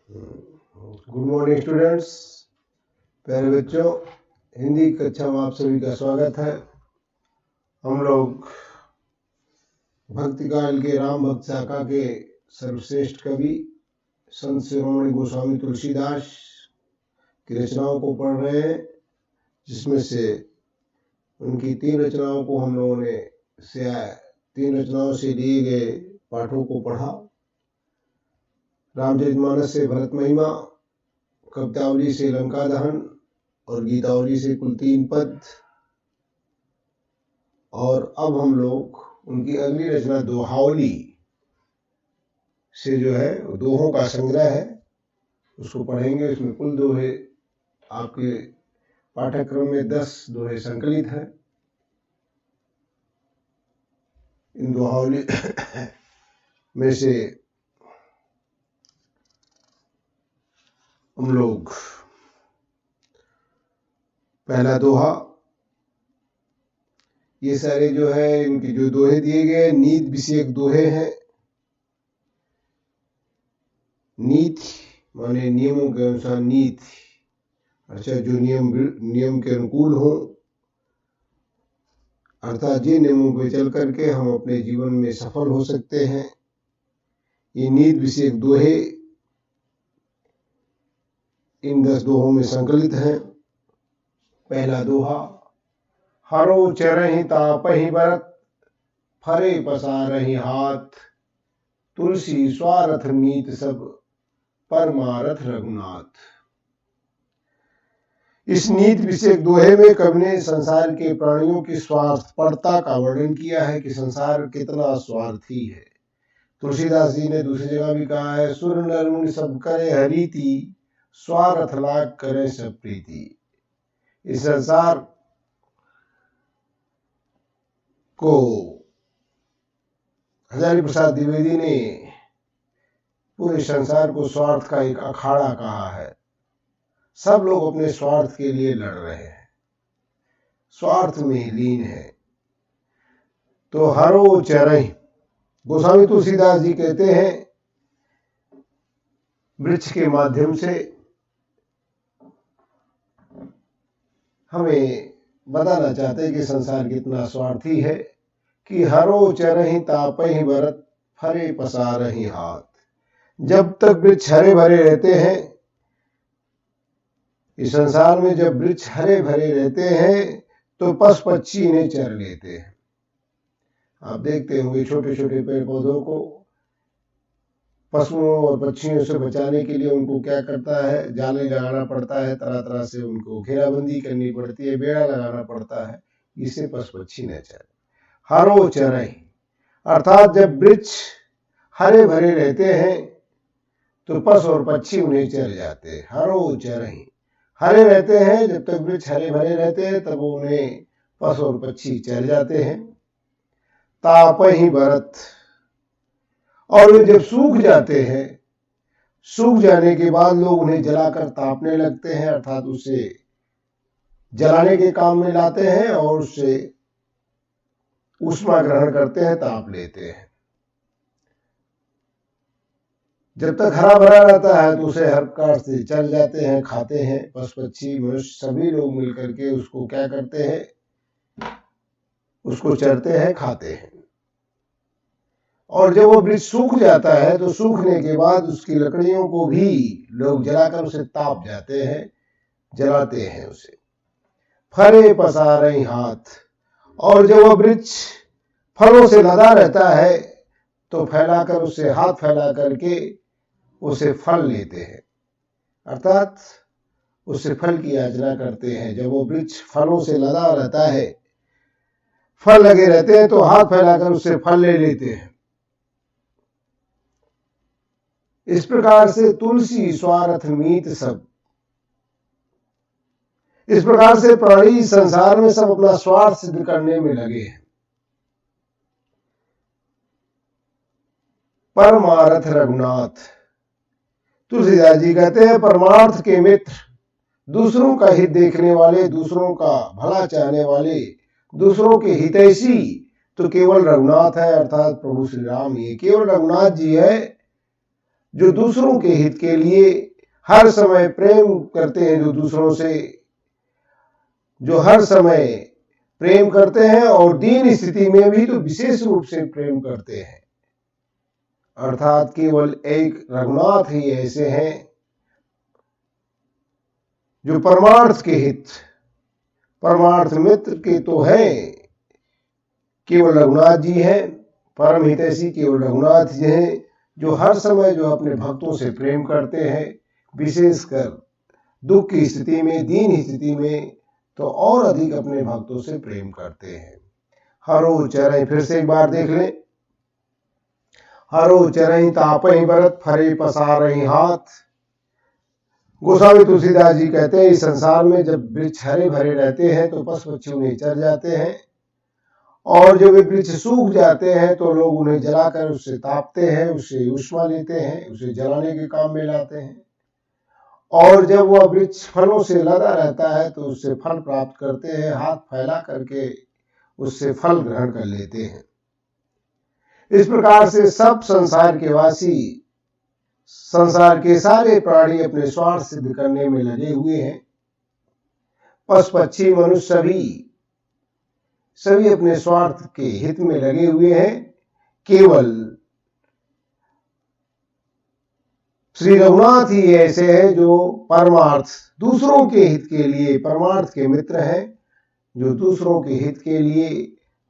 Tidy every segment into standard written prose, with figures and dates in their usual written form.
Good morning students, प्यारे बच्चों। हिंदी कक्षा में आप सभी का स्वागत है। हम लोग भक्ति काल के राम भक्त शाखा के सर्वश्रेष्ठ कवि संत शिरोमणि गोस्वामी तुलसीदास की रचनाओं को पढ़ रहे हैं, जिसमें से उनकी 3 रचनाओं को हम लोगों ने 3 रचनाओं से लिए गए पाठों को पढ़ा। रामचरितमानस से भरत महिमा, कवितावली से लंका दहन और गीतावली से कुल 3 पद। और अब हम लोग उनकी अगली रचना दोहावली से जो है दोहों का संग्रह है, उसको पढ़ेंगे। उसमें कुल दोहे आपके पाठ्यक्रम में 10 दोहे संकलित हैं। इन दोहावली में से हम लोग पहला दोहा, ये सारे जो है इनके जो दोहे दिए गए नीति विषयक दोहे हैं। नीति माने नियमों के अनुसार नीति, अच्छा जो नियम के अनुकूल हो, अर्थात जिन नियमों पर चल करके हम अपने जीवन में सफल हो सकते हैं, ये नीति विषयक दोहे इन 10 दोहों में संकलित हैं। पहला दोहा, हरो चरहि तापहि बरत, फरे पसारहि हाथ, तुलसी स्वार्थ मीत सब, परमारथ रघुनाथ। इस नीति विषयक दोहे में कवि ने संसार के प्राणियों की स्वार्थपरता का वर्णन किया है कि संसार कितना स्वार्थी है। तुलसीदास जी ने दूसरी जगह भी कहा है, सुर नर मुनि सब करे हरीति, स्वार्थ लाग करे सब प्रीति। इस संसार को हजारी प्रसाद द्विवेदी ने पूरे संसार को स्वार्थ का एक अखाड़ा कहा है। सब लोग अपने स्वार्थ के लिए लड़ रहे हैं, स्वार्थ में लीन है। तो हरो चरहि, गोस्वामी तुलसीदास जी कहते हैं, वृक्ष के माध्यम से हमें बताना चाहते हैं कि संसार कितना स्वार्थी है कि हरो चरहि तापहि बरत, फरे पसारहि हाथ। जब तक वृक्ष हरे भरे रहते हैं, इस संसार में जब वृक्ष हरे भरे रहते हैं तो पशु पक्षी इन्हें चर लेते हैं। आप देखते होंगे छोटे छोटे पेड़ पौधों को पशुओं और पक्षियों से बचाने के लिए उनको क्या करता है, जाले लगाना पड़ता है, तरह तरह से उनको घेराबंदी करनी पड़ती है, बेड़ा लगाना पड़ता है, इससे पशु पक्षी न चरे। हरो चरहि, अर्थात जब वृक्ष हरे भरे रहते हैं तो पशु और पक्षी उन्हें चर जाते हैं। हरो चरहि, हरे रहते हैं, जब तक वृक्ष हरे भरे रहते हैं तब उन्हें पशु और पक्षी चर जाते हैं। तापहि बरत, और वे जब सूख जाते हैं, सूख जाने के बाद लोग उन्हें जलाकर तापने लगते हैं, अर्थात उसे जलाने के काम में लाते हैं और उससे ऊष्मा ग्रहण करते हैं, ताप लेते हैं। जब तक हरा भरा रहता है तो उसे हर प्रकार से चल जाते हैं, खाते हैं, पशु पक्षी मनुष्य सभी लोग मिलकर के उसको क्या करते हैं, उसको चरते हैं, खाते हैं। और जब वो वृक्ष सूख जाता है तो सूखने के बाद उसकी लकड़ियों को भी लोग जलाकर उसे ताप जाते हैं, जलाते हैं उसे। फरे पसारहि हाथ, और जब वो वृक्ष फलों से लदा रहता है तो फैलाकर उसे हाथ फैला करके उसे फल लेते हैं, अर्थात उससे फल की याचना करते हैं। जब वो वृक्ष फलों से लदा रहता है, फल लगे रहते हैं, तो हाथ फैलाकर उससे फल ले लेते हैं। इस प्रकार से तुलसी स्वार्थ मीत सब, इस प्रकार से प्राणी संसार में सब अपना स्वार्थ सिद्ध करने में लगे हैं। परमारथ रघुनाथ, तुलसीदास जी कहते हैं, परमार्थ के मित्र, दूसरों का हित देखने वाले, दूसरों का भला चाहने वाले, दूसरों के हितैषी तो केवल रघुनाथ है, अर्थात प्रभु श्री राम ही केवल रघुनाथ जी है, जो दूसरों के हित के लिए हर समय प्रेम करते हैं, जो दूसरों से जो हर समय प्रेम करते हैं और दीन स्थिति में भी तो विशेष रूप से प्रेम करते हैं। अर्थात केवल एक रघुनाथ ही ऐसे हैं जो परमार्थ के हित, परमार्थ मित्र के तो है केवल रघुनाथ जी हैं, परम हितैषी केवल रघुनाथ जी हैं, जो हर समय जो अपने भक्तों से प्रेम करते हैं, विशेषकर दुख की स्थिति में, दीन स्थिति में तो और अधिक अपने भक्तों से प्रेम करते हैं। हरो चरई, फिर से एक बार देख लें। हरो चरई तापई बरत, फरे पसारई हाथ। गोस्वामी तुलसीदास जी कहते हैं, इस संसार में जब वृक्ष हरे भरे रहते हैं तो पशु पक्षी उन्हें चर जाते हैं, और जब वे वृक्ष सूख जाते हैं तो लोग उन्हें जलाकर उससे तापते हैं, उससे ऊष्मा लेते हैं, उसे जलाने के काम में लाते हैं। और जब वह वृक्ष फलों से लदा रहता है तो उससे फल प्राप्त करते हैं, हाथ फैला करके उससे फल ग्रहण कर लेते हैं। इस प्रकार से सब संसार के वासी, संसार के सारे प्राणी अपने स्वार्थ सिद्ध करने में लगे हुए हैं। पशु पक्षी मनुष्य सभी अपने स्वार्थ के हित में लगे हुए हैं। केवल श्री रघुनाथ ही ऐसे हैं जो परमार्थ, दूसरों के हित के लिए परमार्थ के मित्र हैं, जो दूसरों के हित के लिए,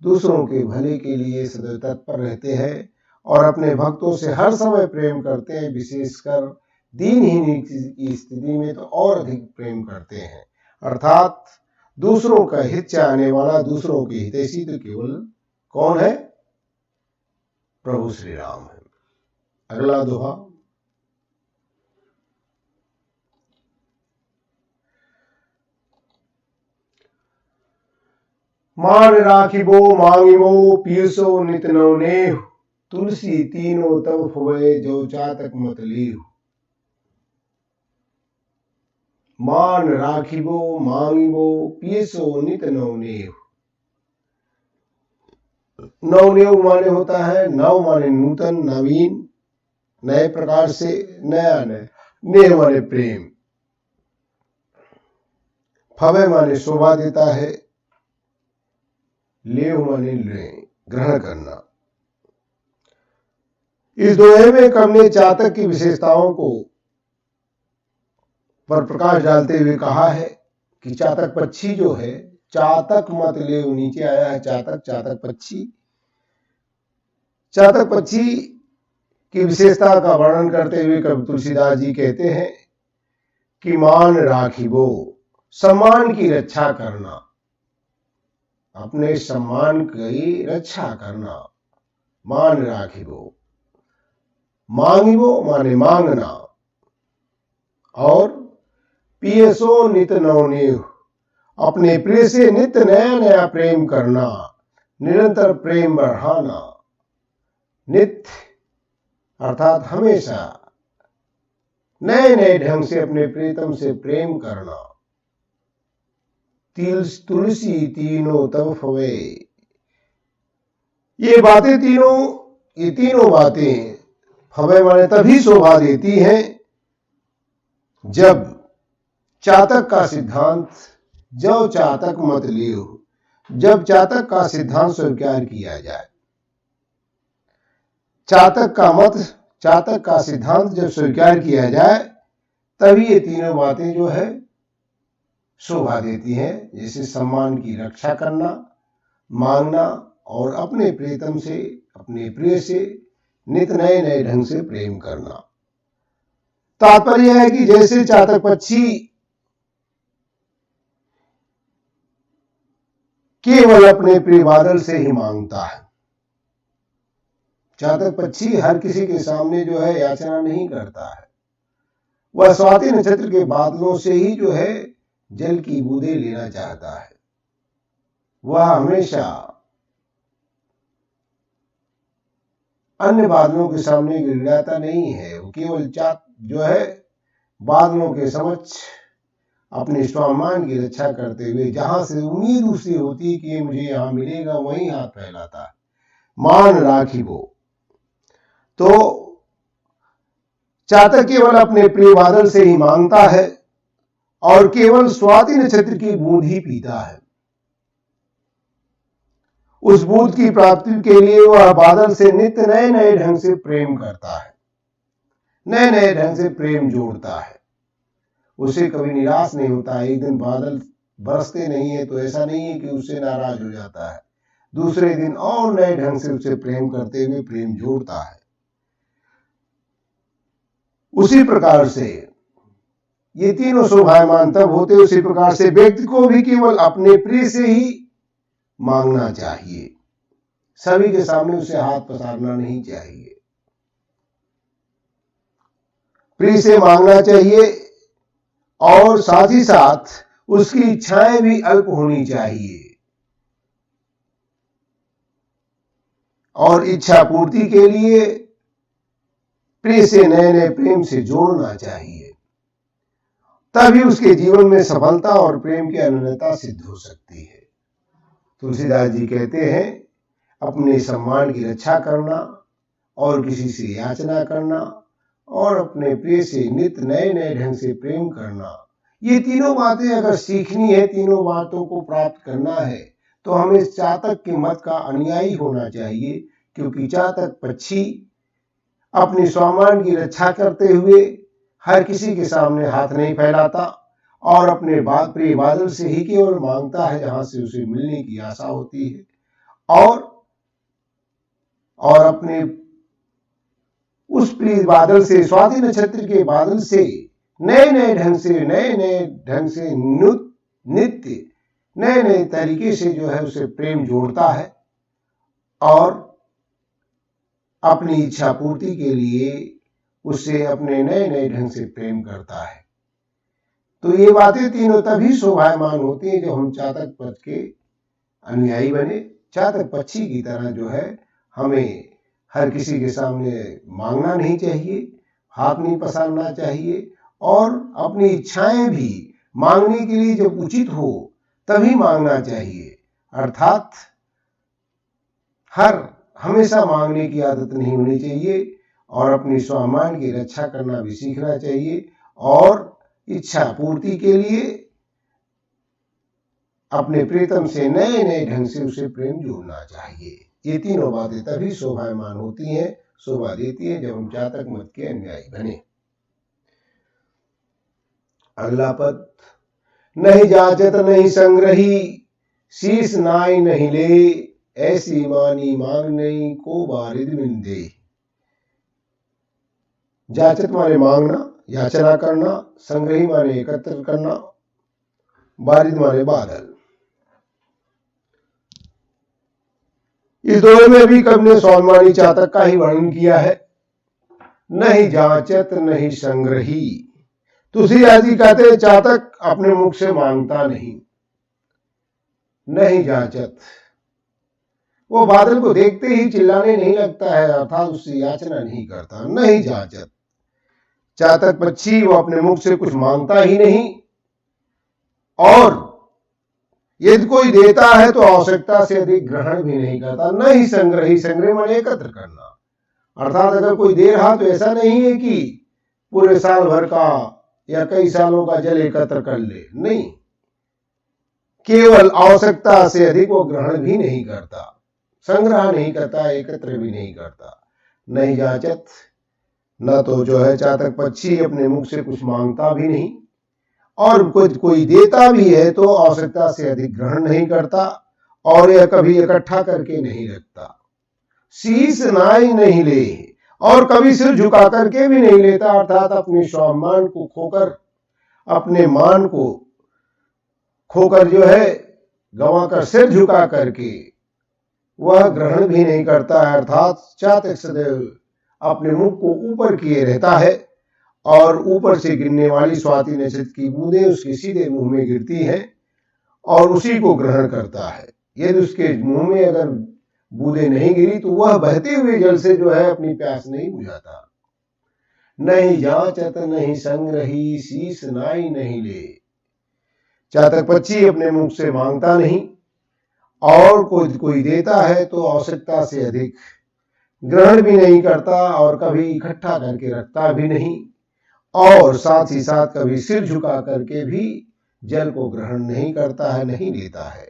दूसरों के भले के लिए सदैव तत्पर रहते हैं और अपने भक्तों से हर समय प्रेम करते हैं। विशेषकर दीनहीन की स्थिति में तो और अधिक प्रेम करते हैं। अर्थात दूसरों का हित चाहने वाला, दूसरों के हितैषी तो केवल कौन है? प्रभु श्री राम है। अगला दोहा। मान राखिबो मांगिबो पीसो नित नवनेहु, तुलसी तीनों तब फुबे जो चातक मत लीहु। मान राखिबो मांगिबो पीसो नित नवनेहु। नवनेहु माने होता है नव माने नूतन, नवीन, नए प्रकार से, नया नया, नेह माने प्रेम, फवे माने शोभा देता है, लेव माने ग्रहण करना। इस दोहे में कवि ने चातक की विशेषताओं को पर प्रकाश डालते हुए कहा है कि चातक पक्षी जो है, चातक मत लेव, नीचे आया है चातक, चातक पक्षी। चातक पक्षी की विशेषता का वर्णन करते हुए कवि तुलसीदास जी कहते हैं कि मान राखिबो, सम्मान की रक्षा करना, अपने सम्मान की रक्षा करना। मान राखिबो, मांगिबो माने मांगना, और पियसो नित नवनेहु, अपने प्रिय से नित्य नया नया प्रेम करना, निरंतर प्रेम बढ़ाना। नित्य अर्थात हमेशा नए नए ढंग से अपने प्रीतम से प्रेम करना। तुलसी तीनों तब फवे, ये बातें तीनों, ये तीनों बातें फवे माने तभी शोभा देती हैं जब चातक का सिद्धांत, जो चातक मत लियो, जब चातक का सिद्धांत स्वीकार किया जाए। चातक का मत, चातक का सिद्धांत जब स्वीकार किया जाए तभी ये तीनों बातें जो है शोभा देती हैं। जैसे सम्मान की रक्षा करना, मांगना, और अपने प्रीतम से, अपने प्रिय से नित नए नए ढंग से प्रेम करना। तात्पर्य है कि जैसे चातक पक्षी केवल अपने प्रिय बादल से ही मांगता है, चातक पक्षी हर किसी के सामने जो है याचना नहीं करता है। वह स्वाति नक्षत्र के बादलों से ही जो है जल की बूंदें लेना चाहता है। वह हमेशा अन्य बादलों के सामने गिड़गिड़ाता नहीं है। वो केवल जो है बादलों के समक्ष अपने स्वाभिमान की रक्षा करते हुए, जहां से उम्मीद उसी होती है कि मुझे यहां मिलेगा, वहीं हाथ फैलाता है। मान राखिबो, तो चातक केवल अपने प्रिय बादल से ही मांगता है और केवल स्वाति नक्षत्र की बूंद ही पीता है। उस बूंद की प्राप्ति के लिए वह बादल से नित्य नए नए ढंग से प्रेम करता है, नए नए ढंग से प्रेम जोड़ता है। उसे कभी निराश नहीं होता। एक दिन बादल बरसते नहीं है तो ऐसा नहीं है कि उससे नाराज हो जाता है, दूसरे दिन और नए ढंग से उसे प्रेम करते हुए प्रेम जोड़ता है। उसी प्रकार से ये तीनों शोभायमान तब होते, उसी प्रकार से व्यक्ति को भी केवल अपने प्रिय से ही मांगना चाहिए, सभी के सामने उसे हाथ पसारना नहीं चाहिए। प्रिय से मांगना चाहिए और साथ ही साथ उसकी इच्छाएं भी अल्प होनी चाहिए और इच्छा पूर्ति के लिए प्रिय से नए नए प्रेम से जोड़ना चाहिए, तभी उसके जीवन में सफलता और प्रेम की अनन्यता सिद्ध हो सकती है। तुलसीदास जी कहते हैं, अपने सम्मान की रक्षा करना और किसी से याचना करना और अपने प्रिय से नित्य नए नए ढंग से प्रेम करना, ये तीनों बातें अगर सीखनी है, तीनों बातों को प्राप्त करना है, तो हमें चातक के मत का अनुयायी होना चाहिए। क्योंकि चातक पक्षी अपने सम्मान की रक्षा करते हुए हर किसी के सामने हाथ नहीं फैलाता और अपने प्रिय बादल से ही केवल मांगता है जहां से उसे मिलने की आशा होती है और अपने उस प्रिय बादल से, स्वाति नक्षत्र के बादल से नए नए ढंग से नित्य नए नए तरीके से जो है उसे प्रेम जोड़ता है और अपनी इच्छा पूर्ति के लिए उससे अपने नए नए ढंग से प्रेम करता है। तो ये बातें तीनों तभी शोभायमान होती हैं जब हम चातक पक्ष के अनुयायी बने। चातक पक्षी की तरह जो है हमें हर किसी के सामने मांगना नहीं चाहिए, हाथ नहीं पसारना चाहिए और अपनी इच्छाएं भी मांगने के लिए जब उचित हो तभी मांगना चाहिए। अर्थात हमेशा मांगने की आदत नहीं होनी चाहिए और अपनी स्वाभिमान की रक्षा करना भी सीखना चाहिए और इच्छा पूर्ति के लिए अपने प्रीतम से नए नए ढंग से उसे प्रेम जोड़ना चाहिए। ये तीनों बातें तभी शोभायमान होती हैं, शोभा देती हैं, जब हम चातक मत के अनुयायी बने। अगला पद, नहीं जाचत नहीं संग्रही, शीश नाई नहीं ले, ऐसी मानी मांग नहीं को बारिद मिंदे। जाचत माने मांगना, याचना करना, संग्रही माने एकत्र करना, बारिद माने बादल। इस दोनों में भी कवि ने स्वाभिमानी चातक का ही वर्णन किया है। नहीं जाचत नहीं संग्रही, तुलसीदास जी कहते हैं चातक अपने मुख से मांगता नहीं जाचत, वो बादल को देखते ही चिल्लाने नहीं लगता है, अर्थात उससे याचना नहीं करता। नहीं जाचत, चातक पक्षी वो अपने मुख से कुछ मांगता ही नहीं और यदि कोई देता है तो आवश्यकता से अधिक ग्रहण भी नहीं करता। नहीं संग्रही, संग्रह माने एकत्र करना, अर्थात अगर कोई दे रहा तो ऐसा नहीं है कि पूरे साल भर का या कई सालों का जल एकत्र कर ले, नहीं, केवल आवश्यकता से अधिक वो ग्रहण भी नहीं करता, संग्रह नहीं करता, एकत्र भी नहीं करता। नहीं जाचत, न तो जो है चातक पक्षी अपने मुख से कुछ मांगता भी नहीं और कोई देता भी है तो आवश्यकता से अधिक ग्रहण नहीं करता और यह कभी इकट्ठा करके नहीं रखता। शीश नाई नहीं ले, और कभी सिर झुका करके भी नहीं लेता, अर्थात अपने स्वाभिमान को खोकर, अपने मान को खोकर जो है गंवाकर सिर झुका करके वह ग्रहण भी नहीं करता है। अर्थात चातक सदैव अपने मुख को ऊपर किए रहता है और ऊपर से गिरने वाली स्वाति नक्षत्र की बूंदें उसके सीधे मुंह में गिरती हैं और उसी को ग्रहण करता है। यदि उसके मुंह में अगर बूंदें नहीं गिरी तो वह बहते हुए जल से जो है अपनी प्यास नहीं बुझाता। नहीं जाचत नहीं संग्रही, शीश नाई नहीं ले, चातक पक्षी अपने मुख से मांगता नहीं और कोई देता है तो आवश्यकता से अधिक ग्रहण भी नहीं करता और कभी इकट्ठा करके रखता भी नहीं, और साथ ही साथ कभी सिर झुका करके भी जल को ग्रहण नहीं करता है, नहीं लेता है।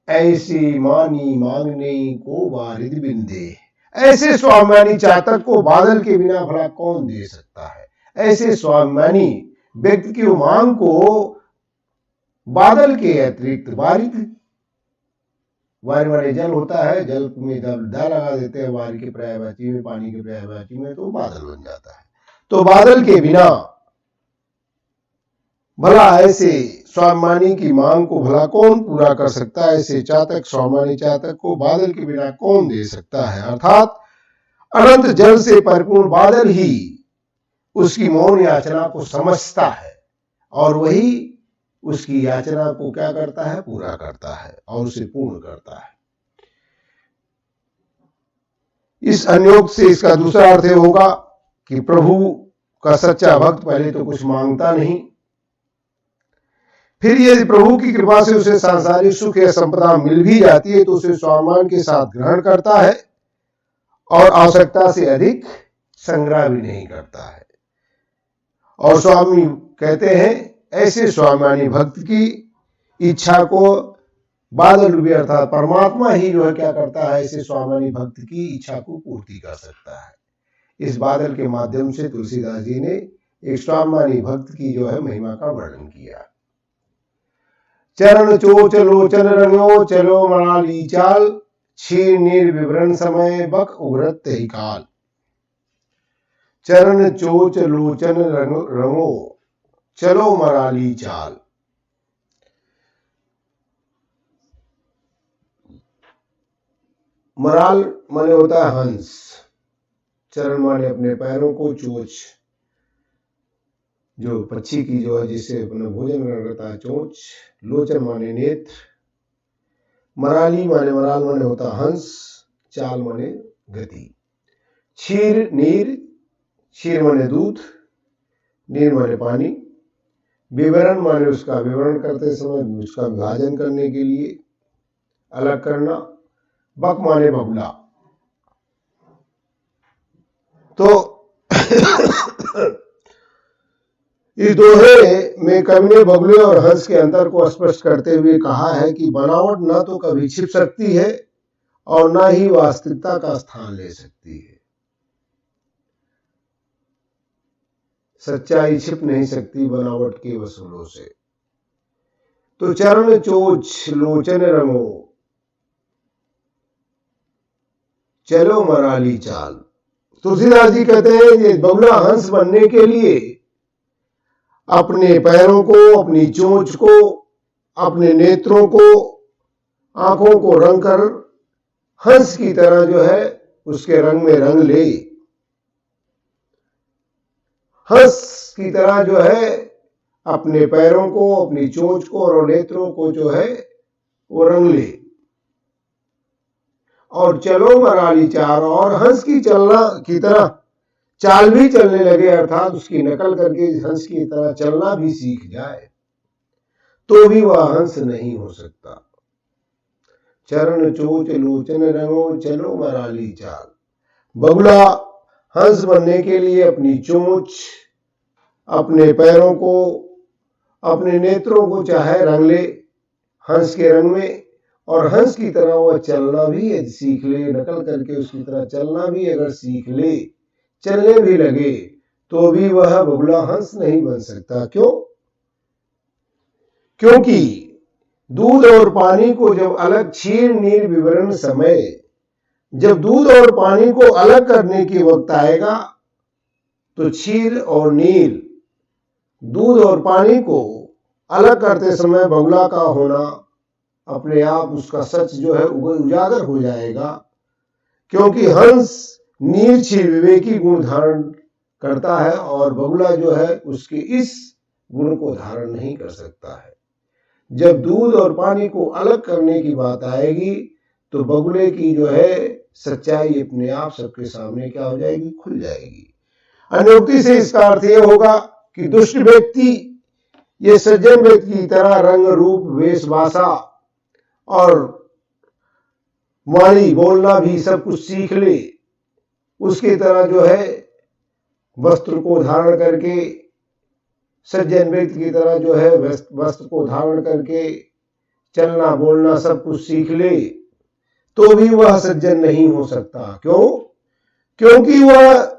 ऐसी मानी मांगने को वारिद बिंदे, ऐसे स्वाभिमानी चातक को बादल के बिना भला कौन दे सकता है। ऐसे स्वाभिमानी व्यक्ति की मांग को बादल के अतिरिक्त वारिद, वारी वाले जल होता है, जल में जब दा लगा देते हैं वारी के पर्यायवाची में, पानी के पर्यायवाची में, तो बादल बन जाता है। तो बादल के बिना भला ऐसे स्वाभिमानी की मांग को भला कौन पूरा कर सकता है। ऐसे चातक, स्वाभिमानी चातक को बादल के बिना कौन दे सकता है। अर्थात अनंत जल से परिपूर्ण बादल ही उसकी मौन याचना को समझता है, और वही उसकी याचना को क्या करता है, पूरा करता है और उसे पूर्ण करता है। इस अनुयोग से इसका दूसरा अर्थ होगा कि प्रभु का सच्चा भक्त पहले तो कुछ मांगता नहीं, फिर यदि प्रभु की कृपा से उसे सांसारिक सुख या संपदा मिल भी जाती है तो उसे स्वाभिमान के साथ ग्रहण करता है और आवश्यकता से अधिक संग्रह भी नहीं करता है। और स्वामी कहते हैं ऐसे स्वाभिमानी भक्त की इच्छा को बादल रूपी अर्थात परमात्मा ही जो है क्या करता है, ऐसे स्वाभिमानी भक्त की इच्छा को पूर्ति कर सकता है। इस बादल के माध्यम से तुलसीदास जी ने एक स्वाभिमानी भक्त की जो है महिमा का वर्णन किया। चरण चोच लोचन रंगो चलो मनाली चाल, क्षीर नीर विवरण समय बक उग्रत ही काल। चरण चोच लोचन रंगो चलो मनाली चाल। मराल माने होता है हंस, चरण माने अपने पैरों को, चोच जो पक्षी की जो है जिससे अपना भोजन ग्रहण करता है चोच, लोचन माने नेत्र, मराली माने मराल माने होता हंस, चाल माने गति। क्षीर नीर, क्षीर माने दूध, नीर माने पानी, विवरण माने उसका विवरण करते समय उसका विभाजन करने के लिए अलग करना, बक माने बगुला। तो इस दोहे में कवि ने बगुले और हंस के अंतर को स्पष्ट करते हुए कहा है कि बनावट न तो कभी छिप सकती है और न ही वास्तविकता का स्थान ले सकती है। सच्चाई छिप नहीं सकती बनावट के वसूलों से। तो चरण चोच लोचन रंगो चलो मराली चाल। तुलसीदास जी कहते हैं ये बगुला हंस बनने के लिए अपने पैरों को, अपनी चोंच को, अपने नेत्रों को, आंखों को रंग कर हंस की तरह जो है उसके रंग में रंग ले, हंस की तरह जो है अपने पैरों को, अपनी चोंच को और नेत्रों को जो है वो रंग ले, और चलो मराली चाल, और हंस की चलना की तरह चाल भी चलने लगे, अर्थात उसकी नकल करके हंस की तरह चलना भी सीख जाए, तो भी वह हंस नहीं हो सकता। चरण चोच लोचन रंगो चलो मराली चाल। बगुला हंस बनने के लिए अपनी चोंच, अपने पैरों को, अपने नेत्रों को चाहे रंग ले हंस के रंग में, और हंस की तरह वह चलना भी यदि सीख ले, नकल करके उसकी तरह चलना भी अगर सीख ले, चलने भी लगे, तो भी वह बगुला हंस नहीं बन सकता। क्यों? क्योंकि दूध और पानी को जब अलग, क्षीर नीर विवरण समय, जब दूध और पानी को अलग करने की वक्त आएगा तो क्षीर और नीर, दूध और पानी को अलग करते समय बगुला का होना अपने आप उसका सच जो है उजागर हो जाएगा, क्योंकि हंस नीर क्षीर विवेकी गुण धारण करता है और बगुला जो है उसके इस गुण को धारण नहीं कर सकता है। जब दूध और पानी को अलग करने की बात आएगी तो बगुले की जो है सच्चाई अपने आप सबके सामने क्या हो जाएगी, खुल जाएगी। अन्योक्ति से इसका अर्थ यह होगा कि दुष्ट व्यक्ति ये सज्जन व्यक्ति की तरह रंग रूप वेशभाषा और वाणी बोलना भी सब कुछ सीख ले, उसकी तरह जो है वस्त्र को धारण करके, सज्जन व्यक्ति की तरह जो है वस्त्र को धारण करके चलना बोलना सब कुछ सीख ले, तो भी वह सज्जन नहीं हो सकता। क्यों? क्योंकि वह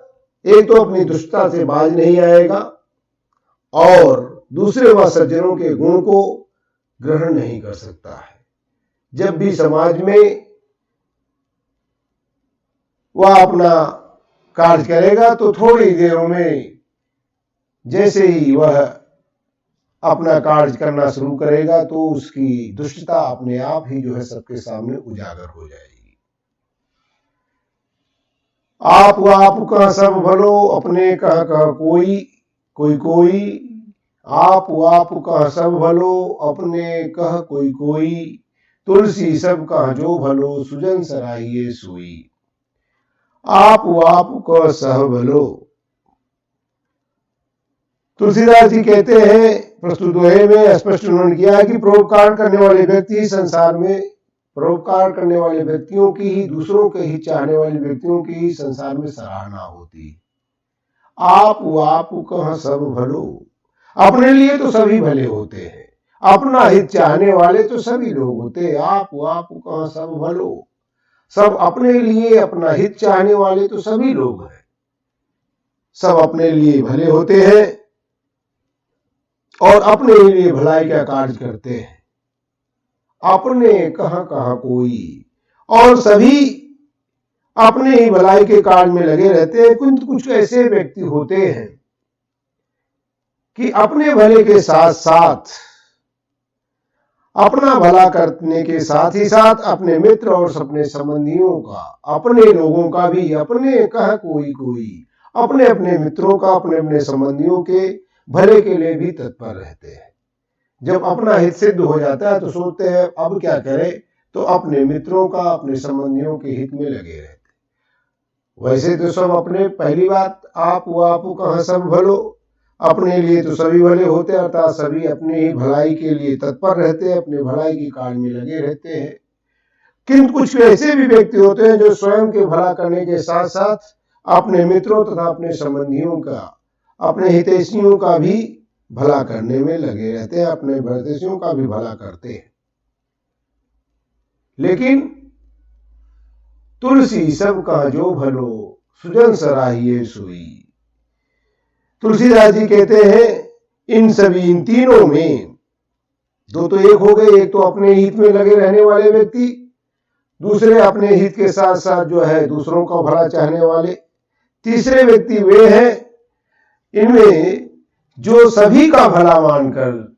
एक तो अपनी दुष्टता से बाज नहीं आएगा और दूसरे वह सज्जनों के गुण को ग्रहण नहीं कर सकता है। जब भी समाज में वह अपना कार्य करेगा तो थोड़ी देर में जैसे ही वह अपना कार्य करना शुरू करेगा तो उसकी दुष्टता अपने आप ही जो है सबके सामने उजागर हो जाएगी। आप का सब भलो, अपने कह कोई कोई, आप का सब भलो, अपने कह कोई, तुलसी सब कह जो भलो, सुजन सराहिए सोई। आप का सब भलो। तुलसीदास जी कहते हैं प्रस्तुत दोहे में स्पष्ट उन्होंने किया है कि परोपकार करने वाले व्यक्ति संसार में, परोपकार करने वाले व्यक्तियों की ही, दूसरों के ही चाहने वाले व्यक्तियों की ही संसार में सराहना होती। आप कह सब भलो, अपने लिए तो सभी भले होते हैं, अपना हित चाहने वाले तो सभी लोग होते हैं। आप कह सब भलो, सब अपने लिए अपना हित चाहने वाले तो सभी लोग हैं, सब अपने लिए भले होते हैं और अपने लिए भलाई का कार्य करते हैं। अपने कहां कोई, और सभी अपने ही भलाई के कार्य में लगे रहते हैं। कुछ ऐसे व्यक्ति होते हैं कि अपने भले के साथ साथ, अपना भला करने के साथ ही साथ अपने मित्र और अपने संबंधियों का, अपने लोगों का भी, अपने कह कोई, अपने अपने मित्रों का, अपने अपने संबंधियों के भले के लिए भी तत्पर रहते हैं। जब अपना हित सिद्ध हो जाता है तो सोचते हैं अब क्या करें, तो अपने मित्रों का, अपने संबंधियों के हित में लगे रहते। वैसे तो सब अपने, पहली बात आप कहां सब भलो, अपने लिए तो सभी भले होते हैं, अर्थात सभी अपने ही भलाई के लिए तत्पर रहते हैं, अपने भलाई के कार्य में लगे रहते हैं। किंतु कुछ ऐसे भी व्यक्ति होते हैं जो स्वयं के भला करने के साथ साथ अपने मित्रों तथा अपने संबंधियों का, अपने हितैषियों का भी भला करने में लगे रहते हैं, अपने हितैषियों का भी भला करते हैं। लेकिन तुलसी सब का जो भलो, सुजन सराहिए सोई। तुलसीदास जी कहते हैं इन तीनों में, दो तो एक हो गए, एक तो अपने हित में लगे रहने वाले व्यक्ति, दूसरे अपने हित के साथ साथ जो है दूसरों का भला चाहने वाले, तीसरे व्यक्ति वे हैं इनमें जो सभी का भला मानकर,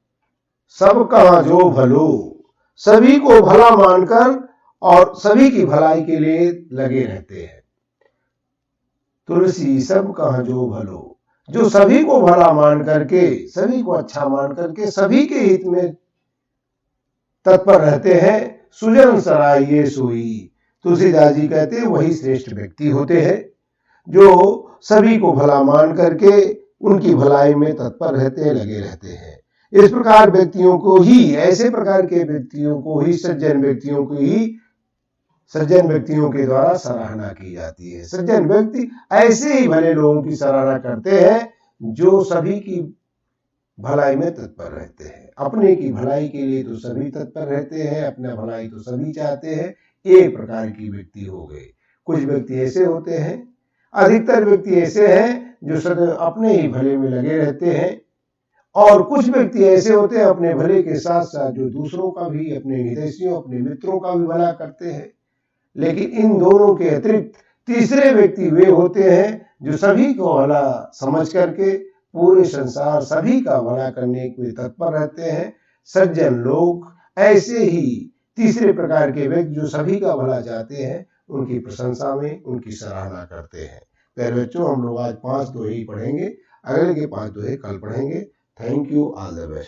सबका जो भलो, सभी को भला मानकर और सभी की भलाई के लिए लगे रहते हैं। तुलसी सब कहा जो भलो, जो सभी को भला मान करके, सभी को अच्छा मान करके सभी के हित में तत्पर रहते हैं। सुजन सराहिए सोई। तुलसीदास जी कहते हैं वही श्रेष्ठ व्यक्ति होते हैं जो सभी को भला मान करके उनकी भलाई में तत्पर रहते हैं, लगे रहते हैं। इस प्रकार व्यक्तियों को ही, ऐसे प्रकार के व्यक्तियों को ही, सज्जन व्यक्तियों को ही सज्जन व्यक्तियों के द्वारा सराहना की जाती है। सज्जन व्यक्ति ऐसे ही भले लोगों की सराहना करते हैं जो सभी की भलाई में तत्पर रहते हैं। अपने की भलाई के लिए तो सभी तत्पर रहते हैं, अपना भलाई तो सभी चाहते हैं। एक प्रकार की व्यक्ति हो गए। कुछ व्यक्ति ऐसे होते हैं, अधिकतर व्यक्ति ऐसे हैं जो सदैव अपने ही भले में लगे रहते हैं, और कुछ व्यक्ति ऐसे होते हैं अपने भले के साथ साथ जो दूसरों का भी, अपने हितैषियों, अपने मित्रों का भी भला करते हैं। लेकिन इन दोनों के अतिरिक्त तीसरे व्यक्ति वे होते हैं जो सभी को भला समझ करके पूरे संसार सभी का भला करने के लिए तत्पर रहते हैं। सज्जन लोग ऐसे ही तीसरे प्रकार के व्यक्ति जो सभी का भला चाहते हैं, उनकी प्रशंसा में उनकी सराहना करते हैं। प्यारे बच्चों, हम लोग आज 5 दोहे ही पढ़ेंगे, अगले के 5 दोहे कल पढ़ेंगे। Thank you, all the best.